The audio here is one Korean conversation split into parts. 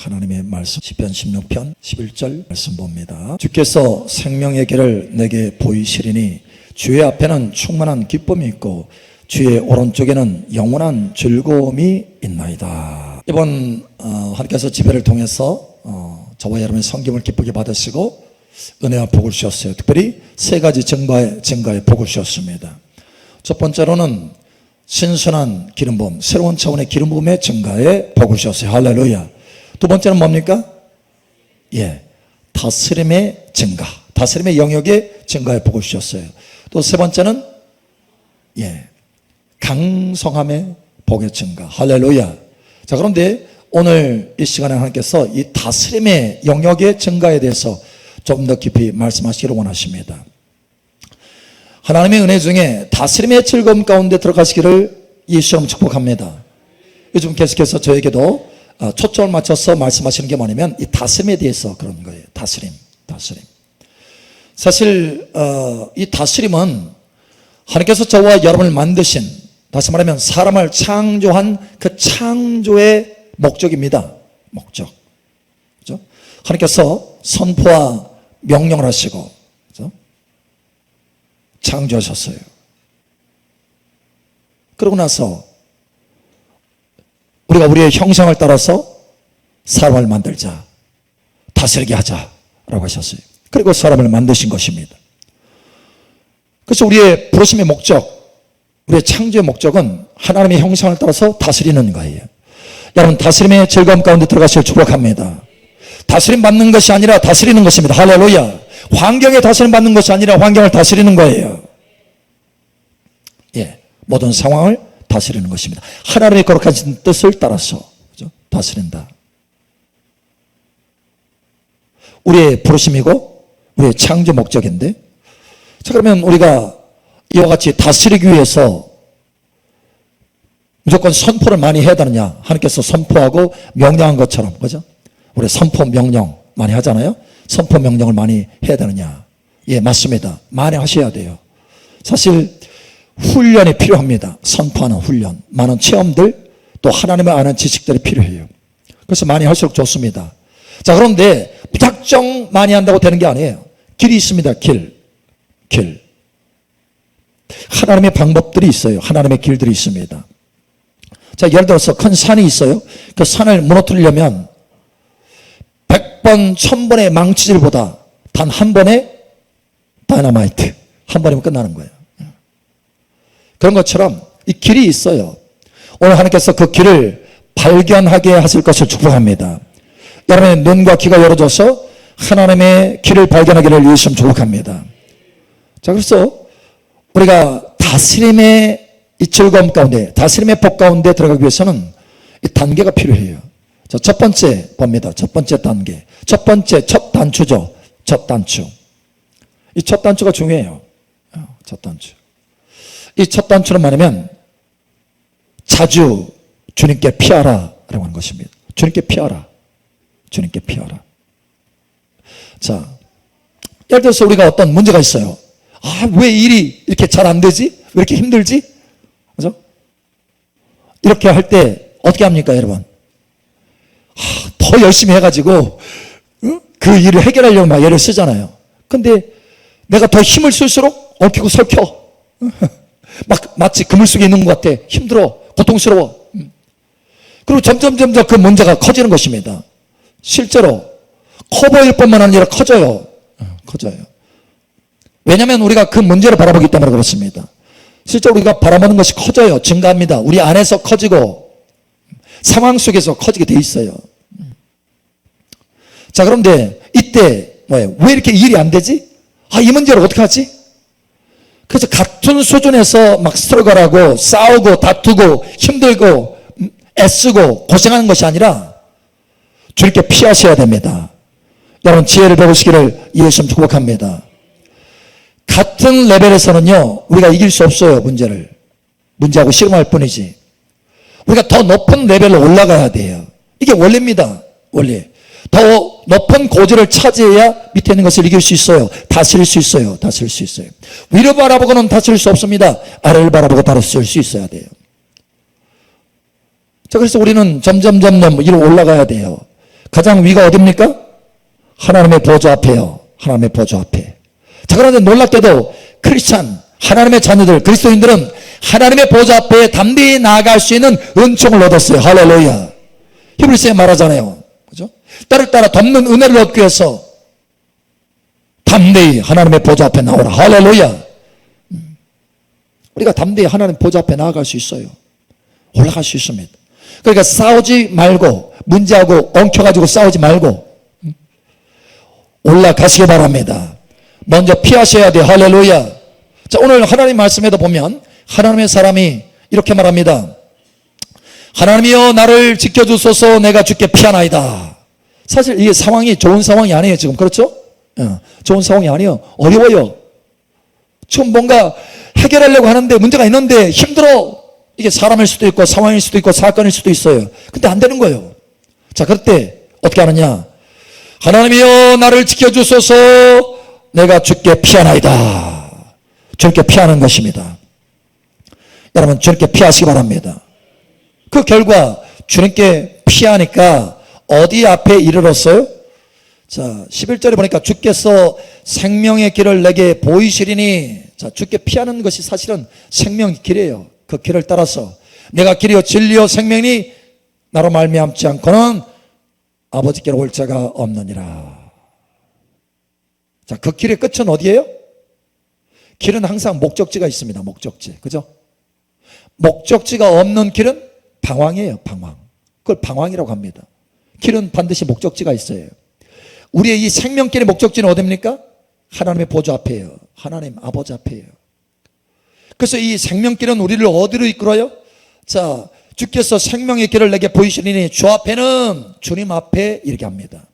하나님의 말씀 시편 16편 11절 말씀 봅니다. 주께서 생명의 길을 내게 보이시리니 주의 앞에는 충만한 기쁨이 있고 주의 오른쪽에는 영원한 즐거움이 있나이다. 이번 하나님께서 집회를 통해서 저와 여러분의 성김을 기쁘게 받으시고 은혜와 복을 주셨어요. 특별히 세 가지 증가의 복을 주셨습니다. 첫 번째로는 신선한 기름 부음, 새로운 차원의 기름 부음의 증가에 복을 주셨어요. 할렐루야. 두 번째는 뭡니까? 다스림의 증가, 다스림의 영역의 증가에 복을 주셨어요. 또 세 번째는 강성함의 복의 증가. 할렐루야. 자, 그런데 오늘 이 시간에 하나님께서 이 다스림의 영역의 증가에 대해서 좀 더 깊이 말씀하시기를 원하십니다. 하나님의 은혜 중에 다스림의 즐거움 가운데 들어가시기를 예수님 축복합니다. 요즘 계속해서 저에게도 초점을 맞춰서 말씀하시는 게 뭐냐면 이 다스림에 대해서 그런 거예요. 다스림. 사실 이 다스림은 하나님께서 저와 여러분을 만드신, 다시 말하면 사람을 창조한 그 창조의 목적입니다. 목적. 그렇죠? 하나님께서 선포와 명령을 하시고, 그렇죠? 창조하셨어요. 그러고 나서 우리가 우리의 형상을 따라서 사람을 만들자, 다스리게 하자라고 하셨어요. 그리고 사람을 만드신 것입니다. 그래서 우리의 부르심의 목적, 우리의 창조의 목적은 하나님의 형상을 따라서 다스리는 거예요. 여러분, 다스림의 즐거움 가운데 들어가시길 축복합니다. 다스림 받는 것이 아니라 다스리는 것입니다. 할렐루야. 환경에 다스림 받는 것이 아니라 환경을 다스리는 거예요. 모든 상황을 다스리는 것입니다. 하나님의 거룩하신 뜻을 따라서, 그렇죠? 다스린다. 우리의 부르심이고 우리의 창조 목적인데, 자, 그러면 우리가 이와 같이 다스리기 위해서 무조건 선포를 많이 해야 되느냐? 하나님께서 선포하고 명령한 것처럼, 그죠? 우리 선포 명령 많이 하잖아요. 선포 명령을 많이 해야 되느냐? 맞습니다. 많이 하셔야 돼요. 사실 훈련이 필요합니다. 선포하는 훈련, 많은 체험들, 또 하나님을 아는 지식들이 필요해요. 그래서 많이 할수록 좋습니다. 자, 그런데 무작정 많이 한다고 되는 게 아니에요. 길이 있습니다. 길. 하나님의 방법들이 있어요. 하나님의 길들이 있습니다. 자, 예를 들어서 큰 산이 있어요. 그 산을 무너뜨리려면 100번, 1000번의 망치질보다 단 한 번의 다이너마이트, 한 번이면 끝나는 거예요. 그런 것처럼 이 길이 있어요. 오늘 하나님께서 그 길을 발견하게 하실 것을 축복합니다. 여러분의 눈과 귀가 열어져서 하나님의 길을 발견하기를 예수님 축복합니다. 자, 그래서 우리가 다스림의 이 즐거움 가운데, 다스림의 복 가운데 들어가기 위해서는 이 단계가 필요해요. 자, 첫 번째 봅니다. 첫 번째 단계. 첫 단추죠. 첫 단추. 이 첫 단추가 중요해요. 첫 단추. 이 첫 단추는 뭐냐면 자주 주님께 피하라라고 하는 것입니다. 주님께 피하라. 자, 예를 들어서 우리가 어떤 문제가 있어요. 왜 일이 이렇게 잘 안 되지? 왜 이렇게 힘들지? 그죠? 이렇게 할 때 어떻게 합니까, 여러분? 더 열심히 해가지고 그 일을 해결하려고 막 애를 쓰잖아요. 근데 내가 더 힘을 쓸수록 얽히고 설켜. 마치 그물 속에 있는 것 같아. 힘들어. 고통스러워. 그리고 점점 그 문제가 커지는 것입니다. 실제로 커 보일 뿐만 아니라 커져요. 왜냐하면 우리가 그 문제를 바라보기 때문에 그렇습니다. 실제로 우리가 바라보는 것이 커져요. 증가합니다. 우리 안에서 커지고 상황 속에서 커지게 돼 있어요. 자, 그런데 이때 왜 이렇게 일이 안 되지? 이 문제를 어떻게 하지? 그래서 같은 수준에서 막 스트러글하고 싸우고 다투고 힘들고 애쓰고 고생하는 것이 아니라 주님께 피하셔야 됩니다. 여러분, 지혜를 배우시기를 예수님 축복합니다. 같은 레벨에서는요, 우리가 이길 수 없어요. 문제하고 씨름할 뿐이지. 우리가 더 높은 레벨로 올라가야 돼요. 이게 원리입니다. 원리. 더 높은 고지를 차지해야 밑에 있는 것을 이길 수 있어요. 다스릴 수 있어요. 위로 바라보고는 다스릴 수 없습니다. 아래를 바라보고 다스릴 수 있어야 돼요. 자, 그래서 우리는 점점 위로 올라가야 돼요. 가장 위가 어딥니까? 하나님의 보좌 앞에요. 하나님의 보좌 앞에. 자, 그런데 놀랍게도 크리스찬, 하나님의 자녀들, 그리스도인들은 하나님의 보좌 앞에 담대히 나아갈 수 있는 은총을 얻었어요. 할렐루야. 히브리서에 말하잖아요. 그죠? 때를 따라 덮는 은혜를 얻기 위해서 담대히 하나님의 보좌 앞에 나오라. 할렐루야. 우리가 담대히 하나님 보좌 앞에 나아갈 수 있어요. 올라갈 수 있습니다. 그러니까 싸우지 말고, 문제하고 엉켜가지고 싸우지 말고 올라가시기 바랍니다. 먼저 피하셔야 돼요. 할렐루야. 자, 오늘 하나님 말씀에도 보면 하나님의 사람이 이렇게 말합니다. 하나님이여 나를 지켜주소서 내가 주께 피하나이다. 사실 이게 상황이 좋은 상황이 아니에요. 지금 그렇죠? 좋은 상황이 아니에요. 어려워요. 지금 뭔가 해결하려고 하는데 문제가 있는데 힘들어. 이게 사람일 수도 있고 상황일 수도 있고 사건일 수도 있어요. 근데 안 되는 거예요. 자, 그럴 때 어떻게 하느냐? 하나님이여 나를 지켜주소서 내가 주께 피하나이다. 주께 피하는 것입니다. 여러분 주님께 피하시기 바랍니다. 그 결과 주님께 피하니까 어디 앞에 이르렀어요? 자, 11절에 보니까 주께서 생명의 길을 내게 보이시리니, 자, 주께 피하는 것이 사실은 생명의 길이에요. 그 길을 따라서 내가 길이요 진리요 생명이 나로 말미암지 않고는 아버지께로 올 자가 없느니라. 자, 그 길의 끝은 어디예요? 길은 항상 목적지가 있습니다. 목적지. 그죠? 목적지가 없는 길은 방황이에요. 방황. 그걸 방황이라고 합니다. 길은 반드시 목적지가 있어요. 우리의 이 생명길의 목적지는 어디입니까? 하나님의 보좌 앞이에요. 하나님 아버지 앞이에요. 그래서 이 생명길은 우리를 어디로 이끌어요? 자, 주께서 생명의 길을 내게 보이시리니 주 앞에는 주님 앞에 이렇게 합니다.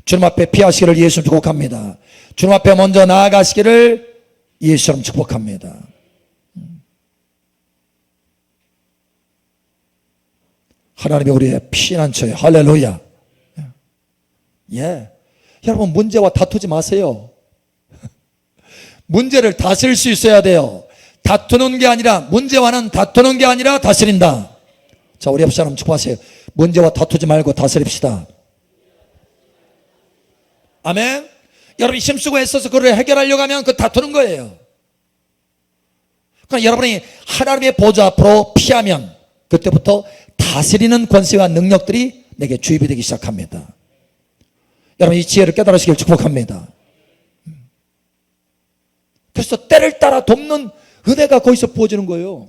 주님 앞에 피하시기를 예수님 축복합니다. 주님 앞에 먼저 나아가시기를 예수님 축복합니다. 하나님이 우리의 피난처예요. 할렐루야. 예. 여러분 문제와 다투지 마세요. 문제를 다스릴 수 있어야 돼요. 다투는 게 아니라, 문제와는 다투는 게 아니라 다스린다. 자, 우리 옆 사람 축복하세요. 문제와 다투지 말고 다스립시다. 아멘. 여러분이 힘쓰고 애써서 그걸 해결하려고 하면 그 다투는 거예요. 그러니까 여러분이 하나님의 보좌 앞으로 피하면 그때부터 다스리는 권세와 능력들이 내게 주입이 되기 시작합니다. 여러분 이 지혜를 깨달으시길 축복합니다. 그래서 때를 따라 돕는 은혜가 거기서 부어지는 거예요.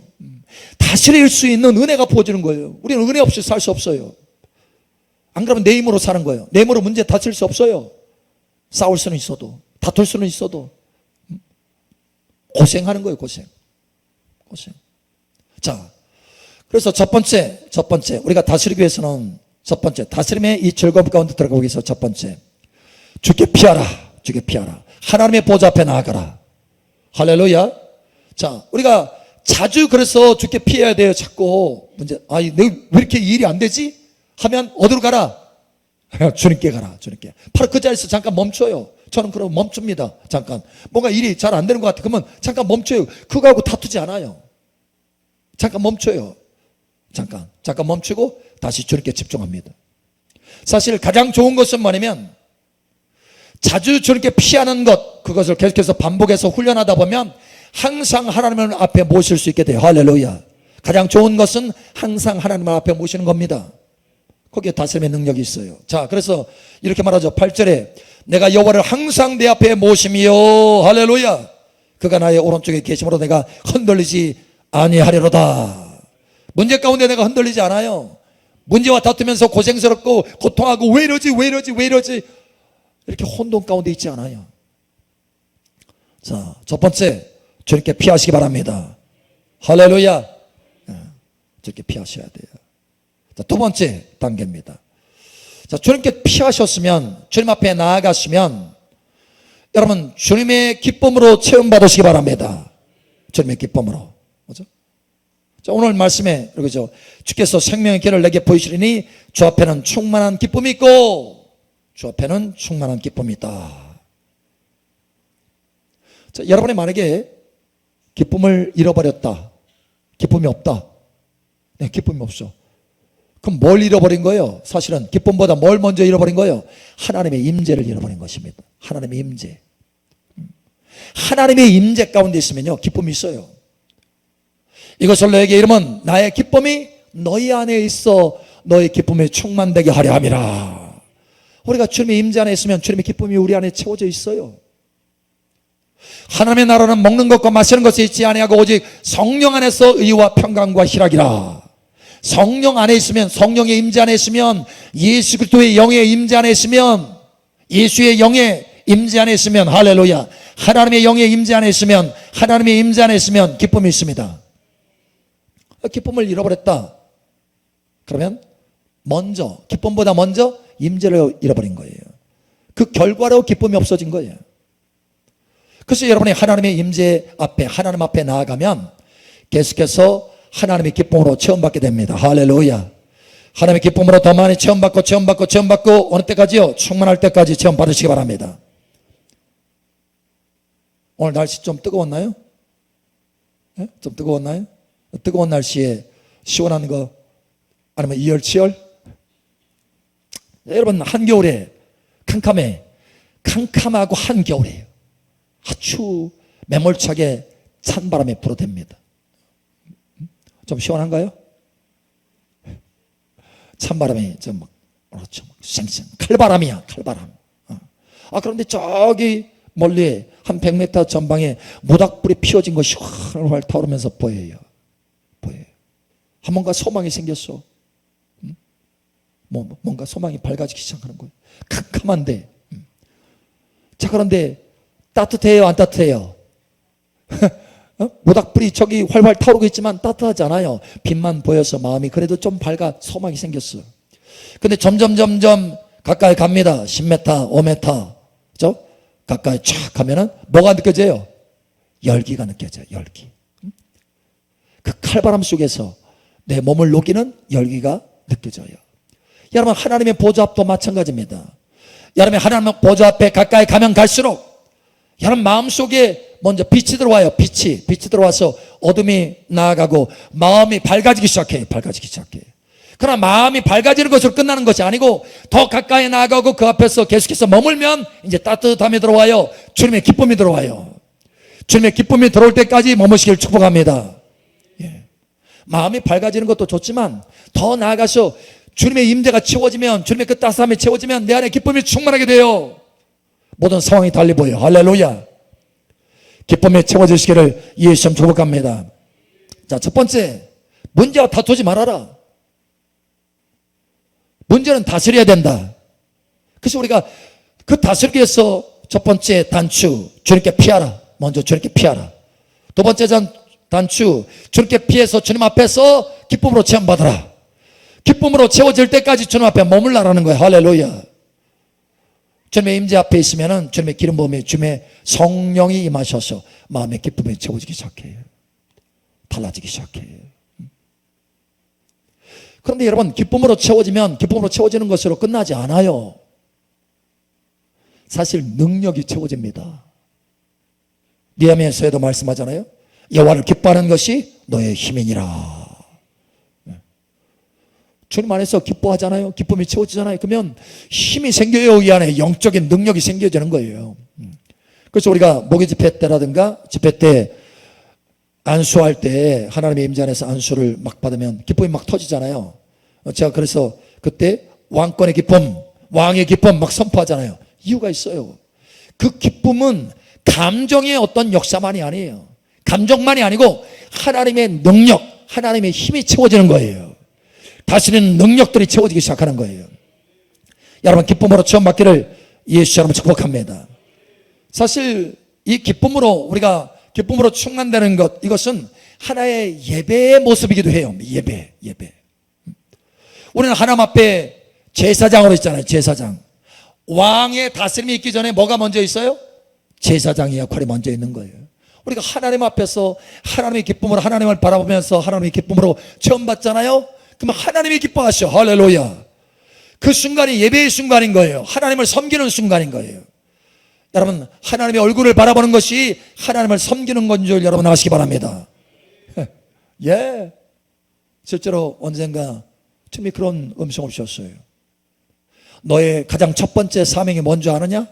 다스릴 수 있는 은혜가 부어지는 거예요. 우리는 은혜 없이 살 수 없어요. 안 그러면 내 힘으로 사는 거예요. 내 힘으로 문제 다스릴 수 없어요. 싸울 수는 있어도, 다툴 수는 있어도 고생하는 거예요. 고생. 자, 그래서 첫 번째 우리가 다스리기 위해서는 첫 번째, 다스림의 이 즐거움 가운데 들어가기 위해서 첫 번째, 주께 피하라. 주께 피하라. 하나님의 보좌 앞에 나아가라. 할렐루야. 자, 우리가 자주 그래서 주께 피해야 돼요. 자꾸 문제, 내가 왜 이렇게 일이 안 되지? 하면 어디로 가라? 주님께 가라. 주님께. 바로 그 자리에서 잠깐 멈춰요. 저는 그럼 멈춥니다. 잠깐. 뭔가 일이 잘 안 되는 것 같아. 그러면 잠깐 멈춰요. 그거하고 다투지 않아요. 잠깐 멈춰요. 잠깐 멈추고 다시 주님께 집중합니다. 사실 가장 좋은 것은 뭐냐면 자주 주님께 피하는 것, 그것을 계속해서 반복해서 훈련하다 보면 항상 하나님 앞에 모실 수 있게 돼요. 할렐루야. 가장 좋은 것은 항상 하나님 앞에 모시는 겁니다. 거기에 다스림의 능력이 있어요. 자, 그래서 이렇게 말하죠. 8절에 내가 여호와를 항상 내 앞에 모심이요. 할렐루야. 그가 나의 오른쪽에 계심으로 내가 흔들리지 아니하리로다. 문제 가운데 내가 흔들리지 않아요. 문제와 다투면서 고생스럽고 고통하고 왜 이러지 이렇게 혼돈 가운데 있지 않아요. 자, 첫 번째, 주님께 피하시기 바랍니다. 할렐루야. 주님께 피하셔야 돼요. 자, 두 번째 단계입니다. 자, 주님께 피하셨으면, 주님 앞에 나아가시면 여러분 주님의 기쁨으로 체험받으시기 바랍니다. 주님의 기쁨으로. 그죠? 자, 오늘 말씀에 그러죠. 주께서 생명의 길을 내게 보이시리니 주 앞에는 충만한 기쁨이 있고 주 앞에는 충만한 기쁨이 있다. 자, 여러분이 만약에 기쁨을 잃어버렸다. 기쁨이 없다. 네, 기쁨이 없어. 그럼 뭘 잃어버린 거예요? 사실은 기쁨보다 뭘 먼저 잃어버린 거예요? 하나님의 임재를 잃어버린 것입니다. 하나님의 임재. 하나님의 임재 가운데 있으면요, 기쁨이 있어요. 이것을 너에게 이르면 나의 기쁨이 너희 안에 있어 너의 기쁨이 충만되게 하려 함이라. 우리가 주님의 임재 안에 있으면 주님의 기쁨이 우리 안에 채워져 있어요. 하나님의 나라는 먹는 것과 마시는 것에 있지 아니하고 오직 성령 안에서 의와 평강과 희락이라. 성령 안에 있으면, 성령의 임재 안에 있으면, 예수 그리스도의 영의 임재 안에 있으면, 예수의 영의 임재 안에 있으면, 할렐루야, 하나님의 영의 임재 안에 있으면, 하나님의 임재 안에 있으면 기쁨이 있습니다. 기쁨을 잃어버렸다 그러면 먼저, 기쁨보다 먼저 임재를 잃어버린 거예요. 그 결과로 기쁨이 없어진 거예요. 그래서 여러분이 하나님의 임재 앞에, 하나님 앞에 나아가면 계속해서 하나님의 기쁨으로 체험받게 됩니다. 할렐루야. 하나님의 기쁨으로 더 많이 체험받고 어느 때까지요? 충만할 때까지 체험받으시기 바랍니다. 오늘 날씨 좀 뜨거웠나요? 네? 좀 뜨거웠나요? 뜨거운 날씨에 시원한 거 아니면 이열치열? 여러분, 한겨울에 캄캄하고 한겨울이에요. 아주 매몰차게 찬바람이 불어댑니다. 좀 시원한가요? 찬바람이 좀 그렇죠. 쌩쌩 칼바람이야, 칼바람. 그런데 저기 멀리 한 100m 전방에 모닥불이 피어진 것이 활활 타오르면서 보여요. 뭔가 소망이 생겼어. 뭔가 소망이 밝아지기 시작하는 거예요. 캄캄한데. 자, 그런데 따뜻해요, 안 따뜻해요? 모닥불이 저기 활활 타오르고 있지만 따뜻하지 않아요. 빛만 보여서 마음이 그래도 좀 밝아, 소망이 생겼어. 근데 점점 가까이 갑니다. 10m, 5m, 그죠? 가까이 쫙 가면은 뭐가 느껴져요? 열기가 느껴져요. 열기. 그 칼바람 속에서 내 몸을 녹이는 열기가 느껴져요. 여러분, 하나님의 보좌 앞도 마찬가지입니다. 여러분, 하나님의 보좌 앞에 가까이 가면 갈수록 여러분 마음속에 먼저 빛이 들어와요. 빛이 들어와서 어둠이 나아가고 마음이 밝아지기 시작해요. 그러나 마음이 밝아지는 것으로 끝나는 것이 아니고 더 가까이 나아가고 그 앞에서 계속해서 머물면 이제 따뜻함이 들어와요. 주님의 기쁨이 들어와요. 주님의 기쁨이 들어올 때까지 머무시길 축복합니다. 마음이 밝아지는 것도 좋지만 더 나아가서 주님의 임재가 채워지면, 주님의 그 따스함이 채워지면 내 안에 기쁨이 충만하게 돼요. 모든 상황이 달리 보여요. 할렐루야. 기쁨에 채워지시기를 예수님 축복합니다. 자, 첫 번째, 문제와 다투지 말아라. 문제는 다스려야 된다. 그래서 우리가 그 다스리기 위해서 첫 번째 단추, 주님께 피하라. 먼저 주님께 피하라. 두 번째 단추, 주님께 피해서 주님 앞에서 기쁨으로 체험받아라. 기쁨으로 채워질 때까지 주님 앞에 머물라라는 거예요. 할렐루야. 주님의 임재 앞에 있으면은 주님의 기름 부음에 주님의 성령이 임하셔서 마음의 기쁨이 채워지기 시작해요. 달라지기 시작해요. 그런데 여러분, 기쁨으로 채워지면 기쁨으로 채워지는 것으로 끝나지 않아요. 사실 능력이 채워집니다. 느헤미야서에도 말씀하잖아요. 여호와를 기뻐하는 것이 너의 힘이니라. 주님 안에서 기뻐하잖아요. 기쁨이 채워지잖아요. 그러면 힘이 생겨요. 이 안에 영적인 능력이 생겨지는 거예요. 그래서 우리가 목요 집회 때라든가 집회 때 안수할 때 하나님의 임재 안에서 안수를 막 받으면 기쁨이 막 터지잖아요. 제가 그래서 그때 왕권의 기쁨, 왕의 기쁨 막 선포하잖아요. 이유가 있어요. 그 기쁨은 감정의 어떤 역사만이 아니에요. 감정만이 아니고 하나님의 능력, 하나님의 힘이 채워지는 거예요. 다스리는 능력들이 채워지기 시작하는 거예요. 여러분, 기쁨으로 체험받기를 예수 여러분 축복합니다. 사실 이 기쁨으로 우리가 기쁨으로 충만되는 것, 이것은 하나의 예배의 모습이기도 해요. 예배. 우리는 하나님 앞에 제사장으로 있잖아요. 제사장. 왕의 다스림이 있기 전에 뭐가 먼저 있어요? 제사장의 역할이 먼저 있는 거예요. 우리가 하나님 앞에서 하나님의 기쁨으로 하나님을 바라보면서 하나님의 기쁨으로 체험받잖아요. 그러면 하나님이 기뻐하셔. 할렐루야. 그 순간이 예배의 순간인 거예요. 하나님을 섬기는 순간인 거예요. 여러분, 하나님의 얼굴을 바라보는 것이 하나님을 섬기는 건 줄 여러분 아시기 바랍니다. 예. 실제로 언젠가 주님이 그런 음성을 주셨어요. 너의 가장 첫 번째 사명이 뭔지 아느냐?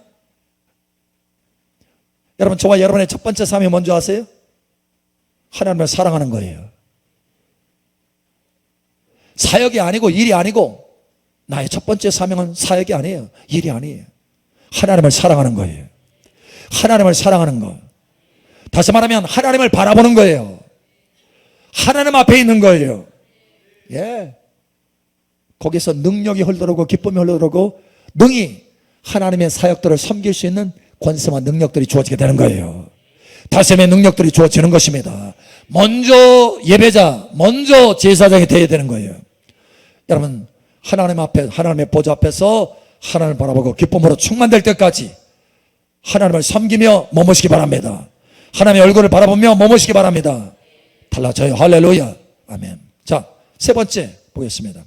여러분, 저와 여러분의 첫 번째 사명이 뭔지 아세요? 하나님을 사랑하는 거예요. 사역이 아니고 일이 아니고, 나의 첫 번째 사명은 사역이 아니에요. 일이 아니에요. 하나님을 사랑하는 거예요. 하나님을 사랑하는 거. 다시 말하면 하나님을 바라보는 거예요. 하나님 앞에 있는 거예요. 예. 거기서 능력이 흘러들어오고 기쁨이 흘러들어오고 능히 하나님의 사역들을 섬길 수 있는 권세와 능력들이 주어지게 되는 거예요. 다스림의 능력들이 주어지는 것입니다. 먼저 예배자, 먼저 제사장이 되어야 되는 거예요. 여러분, 하나님 앞에, 하나님의 보좌 앞에서 하나님을 바라보고 기쁨으로 충만될 때까지 하나님을 섬기며 머무시기 바랍니다. 하나님의 얼굴을 바라보며 머무시기 바랍니다. 달라져요. 할렐루야. 아멘. 자, 세 번째 보겠습니다.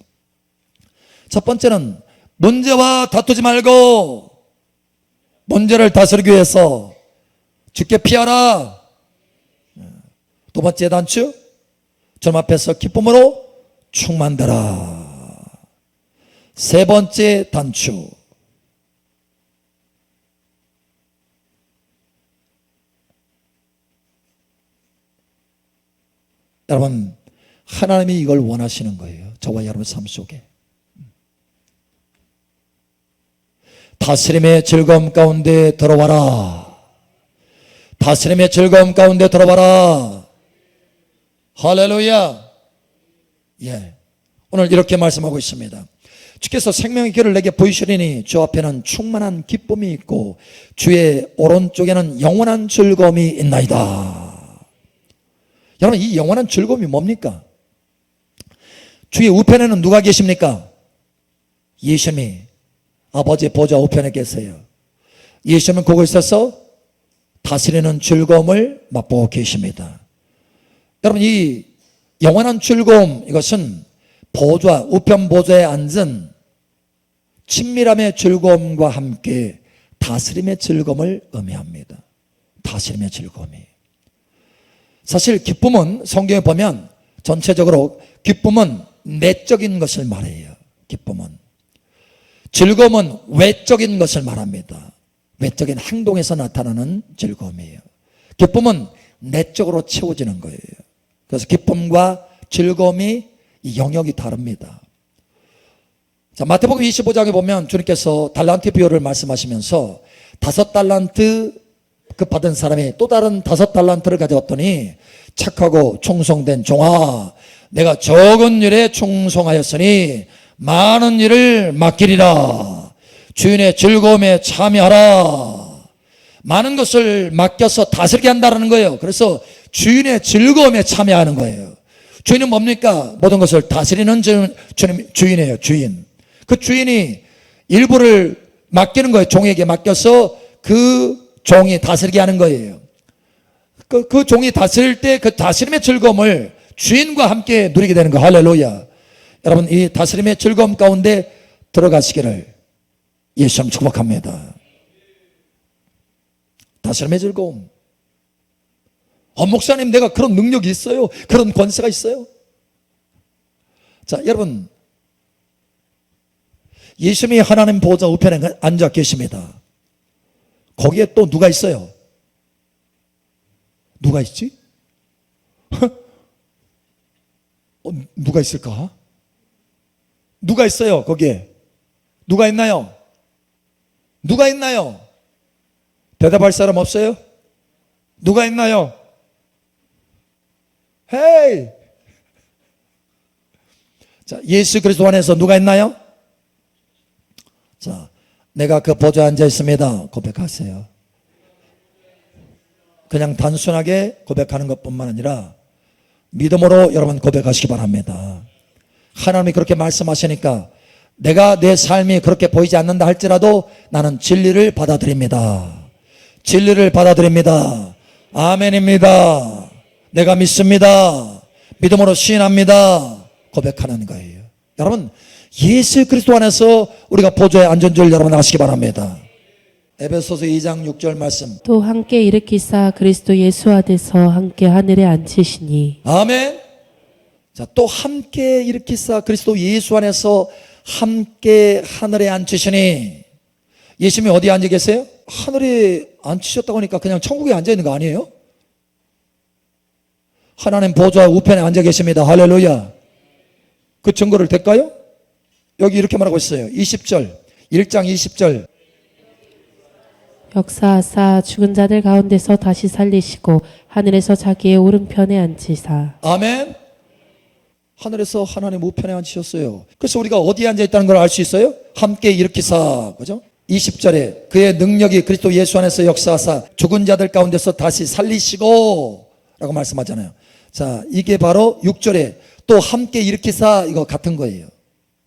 첫 번째는 문제와 다투지 말고 문제를 다스리기 위해서 주께 피하라. 두 번째 단추, 주님 앞에서 기쁨으로 충만되라. 세 번째 단추, 여러분, 하나님이 이걸 원하시는 거예요. 저와 여러분 삶 속에. 다스림의 즐거움 가운데 들어와라. 다스림의 즐거움 가운데 들어와라. 할렐루야. 예. 오늘 이렇게 말씀하고 있습니다. 주께서 생명의 길을 내게 보이시리니 주 앞에는 충만한 기쁨이 있고 주의 오른쪽에는 영원한 즐거움이 있나이다. 여러분, 이 영원한 즐거움이 뭡니까? 주의 우편에는 누가 계십니까? 예수님이 아버지의 보좌 우편에 계세요. 예수님은 그곳에서 다스리는 즐거움을 맛보고 계십니다. 여러분, 이 영원한 즐거움, 이것은 보좌, 우편 보좌에 앉은 친밀함의 즐거움과 함께 다스림의 즐거움을 의미합니다. 다스림의 즐거움이. 사실 기쁨은 성경에 보면 전체적으로 기쁨은 내적인 것을 말해요. 기쁨은. 즐거움은 외적인 것을 말합니다. 외적인 행동에서 나타나는 즐거움이에요. 기쁨은 내적으로 채워지는 거예요. 그래서 기쁨과 즐거움이 이 영역이 다릅니다. 자, 마태복음 25장에 보면 주님께서 달란트 비유를 말씀하시면서 5달란트 그 받은 사람이 또 다른 5달란트를 가져왔더니 착하고 충성된 종아, 내가 적은 일에 충성하였으니 많은 일을 맡기리라. 주인의 즐거움에 참여하라. 많은 것을 맡겨서 다스리게 한다는 거예요. 그래서 주인의 즐거움에 참여하는 거예요. 주인은 뭡니까? 모든 것을 다스리는 주인이에요. 주인. 그 주인이 일부를 맡기는 거예요. 종에게 맡겨서 그 종이 다스리게 하는 거예요. 그 종이 다스릴 때 그 다스림의 즐거움을 주인과 함께 누리게 되는 거예요. 할렐루야. 여러분, 이 다스림의 즐거움 가운데 들어가시기를 예수님 축복합니다. 다스림의 즐거움. 목사님, 내가 그런 능력이 있어요? 그런 권세가 있어요? 자, 여러분, 예수님이 하나님 보좌 우편에 앉아 계십니다. 거기에 또 누가 있어요? 누가 있지? 누가 있을까? 누가 있어요? 거기에 누가 있나요? 누가 있나요? 대답할 사람 없어요? 누가 있나요? 헤이! 자, 예수 그리스도 안에서 누가 있나요? 자, 내가 그 보좌에 앉아 있습니다. 고백하세요. 그냥 단순하게 고백하는 것뿐만 아니라 믿음으로 여러분 고백하시기 바랍니다. 하나님이 그렇게 말씀하시니까 내가 내 삶이 그렇게 보이지 않는다 할지라도 나는 진리를 받아들입니다. 진리를 받아들입니다. 아멘입니다. 내가 믿습니다. 믿음으로 시인합니다. 고백하는 거예요. 여러분, 예수 그리스도 안에서 우리가 보좌에 앉은 줄 여러분 아시기 바랍니다. 에베소서 2장 6절 말씀. 또 함께 일으키사 그리스도 예수 안에서 함께 하늘에 앉히시니. 아멘. 자, 또 함께 일으키사 그리스도 예수 안에서 함께 하늘에 앉히시니. 예수님이 어디에 앉아 계세요? 하늘에 앉히셨다고 하니까 그냥 천국에 앉아 있는 거 아니에요? 하나님 보좌 우편에 앉아 계십니다. 할렐루야. 그 증거를 댈까요? 여기 이렇게 말하고 있어요. 20절, 1장 20절. 역사하사 죽은 자들 가운데서 다시 살리시고 하늘에서 자기의 오른편에 앉히사. 아멘. 하늘에서 하나님 우편에 앉히셨어요. 그래서 우리가 어디에 앉아 있다는 걸 알 수 있어요? 함께 일으키사. 그죠? 20절에 그의 능력이 그리스도 예수 안에서 역사하사 죽은 자들 가운데서 다시 살리시고 라고 말씀하잖아요. 자, 이게 바로 6절에 또 함께 일으키사, 이거 같은 거예요.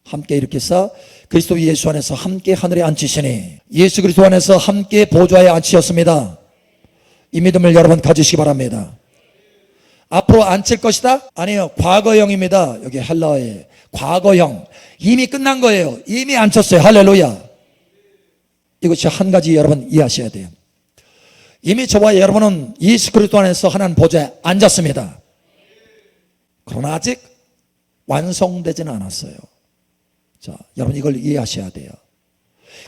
함께 일으키사 그리스도 예수 안에서 함께 하늘에 앉히시니. 예수 그리스도 안에서 함께 보좌에 앉히셨습니다. 이 믿음을 여러분 가지시기 바랍니다. 앞으로 앉힐 것이다? 아니에요. 과거형입니다. 여기 헬라어에 과거형. 이미 끝난 거예요. 이미 앉혔어요. 할렐루야. 이것이 한 가지 여러분 이해하셔야 돼요. 이미 저와 여러분은 예수 그리스도 안에서 하나님 보좌에 앉았습니다. 그러나 아직 완성되지는 않았어요. 자, 여러분 이걸 이해하셔야 돼요.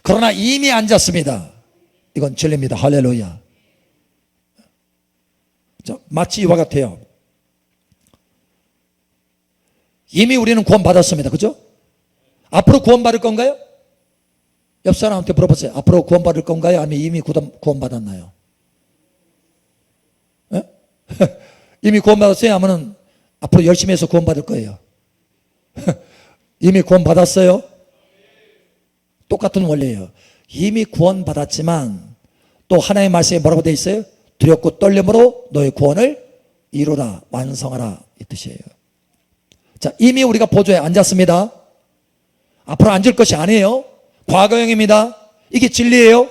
그러나 이미 앉았습니다. 이건 진리입니다. 할렐루야. 자, 마치 이와 같아요. 이미 우리는 구원받았습니다. 그죠? 앞으로 구원받을 건가요? 옆 사람한테 물어보세요. 앞으로 구원받을 건가요? 아니면 이미 구원받았나요? 이미 구원받았어요? 아니면 앞으로 열심히 해서 구원받을 거예요? 이미 구원받았어요? 똑같은 원리예요. 이미 구원받았지만 또 하나님의 말씀에 뭐라고 되어 있어요? 두렵고 떨림으로 너의 구원을 이루라, 완성하라, 이 뜻이에요. 자, 이미 우리가 보좌에 앉았습니다. 앞으로 앉을 것이 아니에요. 과거형입니다. 이게 진리예요.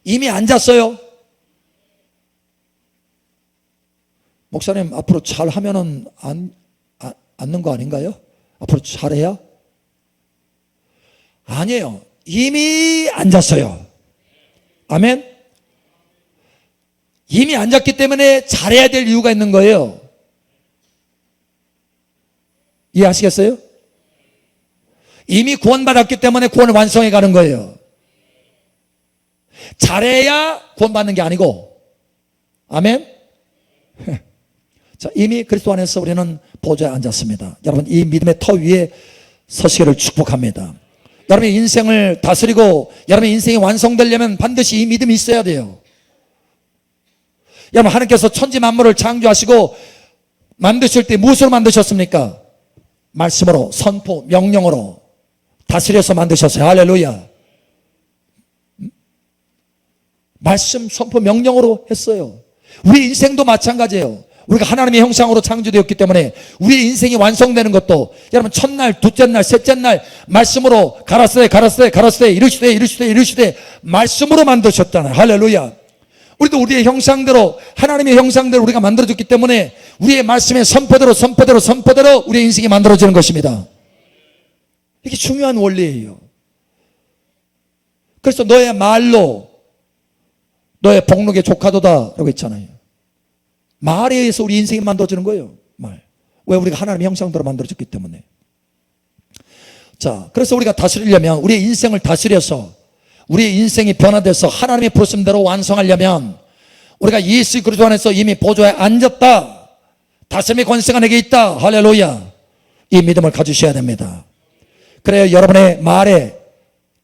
이미 앉았어요. 목사님, 앞으로 잘하면은 앉는 거 아닌가요? 앞으로 잘해야? 아니에요. 이미 앉았어요. 아멘. 이미 앉았기 때문에 잘해야 될 이유가 있는 거예요. 이해하시겠어요? 이미 구원받았기 때문에 구원을 완성해 가는 거예요. 잘해야 구원받는 게 아니고. 아멘. 자, 이미 그리스도 안에서 우리는 보좌에 앉았습니다. 여러분, 이 믿음의 터 위에 서시기를 축복합니다. 여러분의 인생을 다스리고 여러분의 인생이 완성되려면 반드시 이 믿음이 있어야 돼요. 여러분, 하나님께서 천지 만물을 창조하시고 만드실 때 무엇으로 만드셨습니까? 말씀으로, 선포, 명령으로 다스려서 만드셨어요. 할렐루야. 말씀, 선포, 명령으로 했어요. 우리 인생도 마찬가지예요. 우리가 하나님의 형상으로 창조되었기 때문에 우리의 인생이 완성되는 것도 여러분 첫날, 둘째 날, 셋째 날 말씀으로 가라사대 이르시되 말씀으로 만드셨잖아요. 할렐루야. 우리도 우리의 형상대로, 하나님의 형상대로 우리가 만들어졌기 때문에 우리의 말씀의 선포대로 우리의 인생이 만들어지는 것입니다. 이게 중요한 원리예요. 그래서 너의 말로 너의 복록의 조카도다 라고 했잖아요. 말에 의해서 우리 인생이 만들어지는 거예요. 말. 왜? 우리가 하나님의 형상대로 만들어졌기 때문에. 자, 그래서 우리가 다스리려면, 우리의 인생을 다스려서 우리의 인생이 변화돼서 하나님의 부르심대로 완성하려면 우리가 예수 그리스도 안에서 이미 보좌에 앉았다. 다스림의 권세가 내게 있다. 할렐루야. 이 믿음을 가지셔야 됩니다. 그래야 여러분의 말에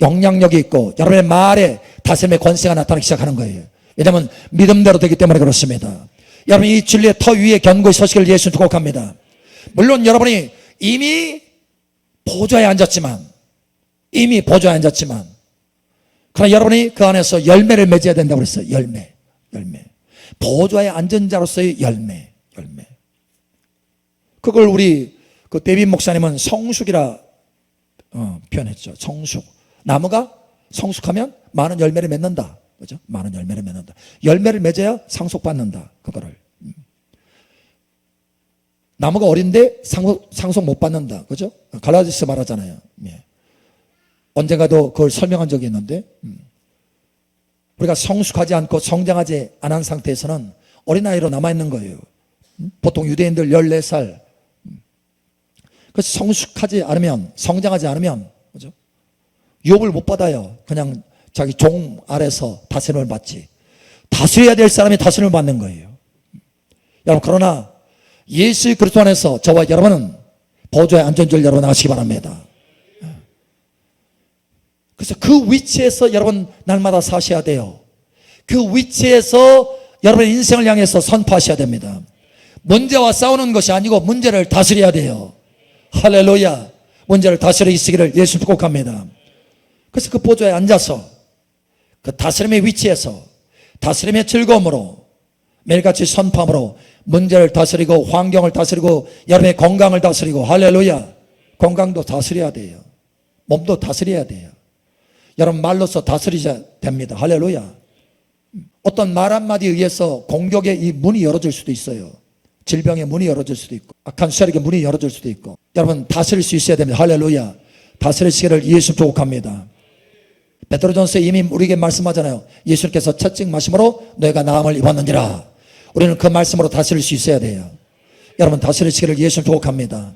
영향력이 있고 여러분의 말에 다스림의 권세가 나타나기 시작하는 거예요. 왜냐하면 믿음대로 되기 때문에 그렇습니다. 여러분, 이 진리의 터 위에 견고히 서시기를 예수 축복합니다. 물론 여러분이 이미 보좌에 앉았지만 그러나 여러분이 그 안에서 열매를 맺어야 된다고 그랬어요. 열매. 보좌에 앉은 자로서의 열매. 그걸 우리 그 데빗 목사님은 성숙이라 표현했죠. 성숙. 나무가 성숙하면 많은 열매를 맺는다. 그죠? 많은 열매를 맺는다. 열매를 맺어야 상속받는다. 그거를. 나무가 어린데 상속 못 받는다. 그죠? 갈라디아서 말하잖아요. 예. 언젠가도 그걸 설명한 적이 있는데, 우리가 성숙하지 않고 성장하지 않은 상태에서는 어린아이로 남아있는 거예요. 보통 유대인들 14살, 그래서 성숙하지 않으면, 성장하지 않으면, 그죠? 유업을 못 받아요. 그냥 자기 종 아래서 다스림을 받지. 다스려야 될 사람이 다스림을 받는 거예요. 여러분, 그러나 예수 그리스도 안에서 저와 여러분은 보좌의 앉은 줄 여러분 아시기 바랍니다. 그래서 그 위치에서 여러분 날마다 사셔야 돼요. 그 위치에서 여러분의 인생을 향해서 선포하셔야 됩니다. 문제와 싸우는 것이 아니고 문제를 다스려야 돼요. 할렐루야. 문제를 다스리시기를 예수 축복합니다. 그래서 그 보좌에 앉아서 그 다스림의 위치에서 다스림의 즐거움으로 매일같이 선포함으로 문제를 다스리고 환경을 다스리고 여러분의 건강을 다스리고, 할렐루야. 건강도 다스려야 돼요. 몸도 다스려야 돼요. 여러분 말로서 다스리셔야 됩니다. 할렐루야. 어떤 말 한마디에 의해서 공격의 이 문이 열어질 수도 있어요. 질병의 문이 열어질 수도 있고 악한 세력의 문이 열어질 수도 있고, 여러분 다스릴 수 있어야 됩니다. 할렐루야. 다스리시기를 예수 축복합니다. 베드로전서에 이미 우리에게 말씀하잖아요. 예수님께서 채찍 마심으로 너희가 나음을 입었느니라. 우리는 그 말씀으로 다스릴 수 있어야 돼요. 여러분 다스리시기를 예수 축복합니다.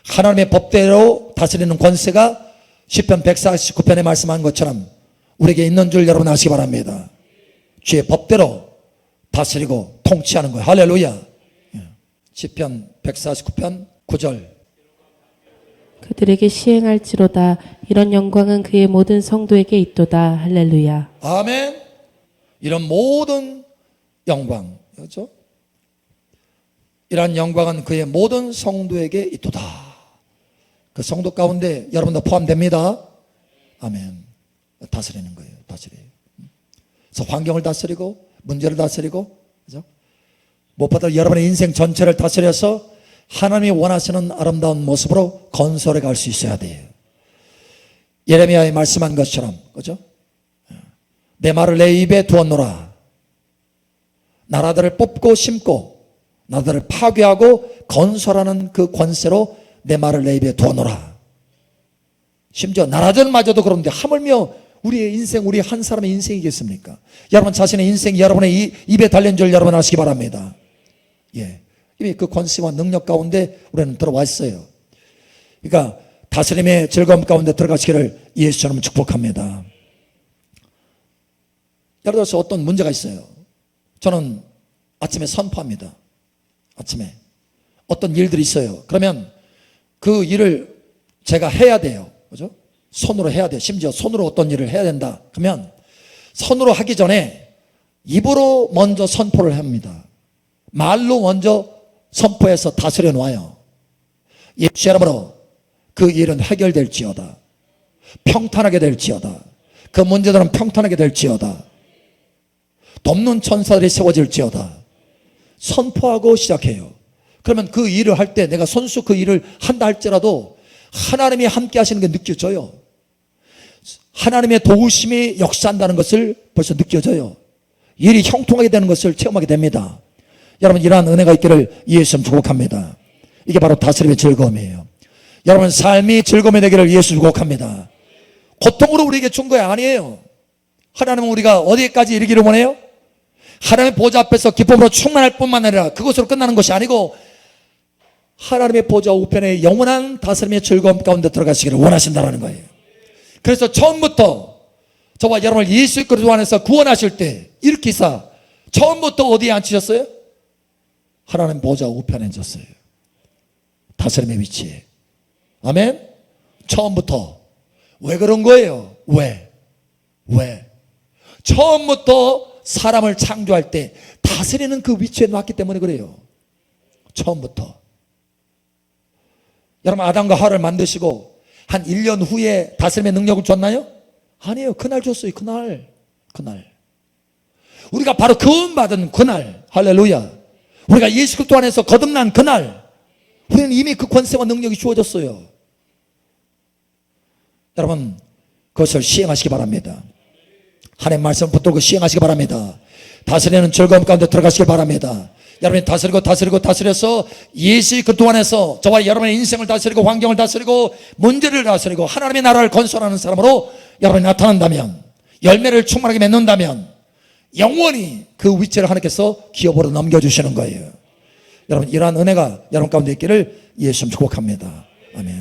하나님의 법대로 다스리는 권세가 시편 149편에 말씀한 것처럼 우리에게 있는 줄 여러분 아시기 바랍니다. 주의 법대로 다스리고 통치하는 거예요. 할렐루야. 시편 149편 9절. 그들에게 시행할지로다. 이런 영광은 그의 모든 성도에게 있도다. 할렐루야. 아멘. 이런 모든 영광, 그렇죠? 이런 영광은 그의 모든 성도에게 있도다. 그 성도 가운데 여러분도 포함됩니다. 아멘. 다스리는 거예요. 다스려요. 그래서 환경을 다스리고 문제를 다스리고, 그죠? 무엇보다 여러분의 인생 전체를 다스려서 하나님이 원하시는 아름다운 모습으로 건설해 갈 수 있어야 돼요. 예레미야에 말씀한 것처럼, 그죠? 내 말을 내 입에 두었노라. 나라들을 뽑고 심고 나라들을 파괴하고 건설하는 그 권세로 내 말을 내 입에 두었노라. 심지어 나라들마저도 그런데 하물며 우리의 인생, 우리 한 사람의 인생이겠습니까? 여러분 자신의 인생, 여러분의 입에 달린 줄 여러분 아시기 바랍니다. 예, 이미 그 권세와 능력 가운데 우리는 들어와 있어요. 그러니까 다스림의 즐거움 가운데 들어가시기를 예수처럼 축복합니다. 예를 들어서 어떤 문제가 있어요. 저는 아침에 선포합니다. 아침에 어떤 일들이 있어요. 그러면 그 일을 제가 해야 돼요. 그죠? 손으로 해야 돼요. 심지어 손으로 어떤 일을 해야 된다. 그러면 손으로 하기 전에 입으로 먼저 선포를 합니다. 말로 먼저 선포해서 다스려 놓아요. 예수 이름으로 그 일은 해결될지어다. 평탄하게 될지어다. 그 문제들은 평탄하게 될지어다. 돕는 천사들이 세워질지어다. 선포하고 시작해요. 그러면 그 일을 할 때 내가 손수 그 일을 한다 할지라도 하나님이 함께 하시는 게 느껴져요. 하나님의 도우심이 역사한다는 것을 벌써 느껴져요. 일이 형통하게 되는 것을 체험하게 됩니다. 여러분 이러한 은혜가 있기를 예수 축복합니다. 이게 바로 다스림의 즐거움이에요. 여러분 삶이 즐거움이 되기를 예수 축복합니다. 고통으로 우리에게 준 거 아니에요. 하나님은 우리가 어디까지 이르기를 원해요? 하나님의 보좌 앞에서 기쁨으로 충만할 뿐만 아니라 그것으로 끝나는 것이 아니고 하나님의 보좌 우편에 영원한 다스림의 즐거움 가운데 들어가시기를 원하신다는 거예요. 그래서 처음부터 저와 여러분을 예수 그리스도 안에서 구원하실 때 일으키사 처음부터 어디에 앉히셨어요? 하나님 보좌 우편에 앉았어요. 다스림의 위치에. 아멘. 처음부터. 왜 그런 거예요? 왜? 처음부터 사람을 창조할 때 다스리는 그 위치에 놨기 때문에 그래요. 처음부터. 여러분 아담과 하와를 만드시고 한 1년 후에 다스림의 능력을 줬나요? 아니에요. 그날 줬어요. 그날. 우리가 바로 구원받은 그날. 할렐루야. 우리가 예수 그리스도 안에서 거듭난 그날 우리는 이미 그 권세와 능력이 주어졌어요. 여러분 그것을 시행하시기 바랍니다. 하나님의 말씀 붙들고 시행하시기 바랍니다. 다스리는 즐거움 가운데 들어가시기 바랍니다. 여러분이 다스려서 예수 그리스도 안에서 저와 여러분의 인생을 다스리고 환경을 다스리고 문제를 다스리고 하나님의 나라를 건설하는 사람으로 여러분이 나타난다면 열매를 충만하게 맺는다면 영원히 그 위치를 하나님께서 기업으로 넘겨주시는 거예요. 여러분 이러한 은혜가 여러분 가운데 있기를 예수 축복합니다. 아멘.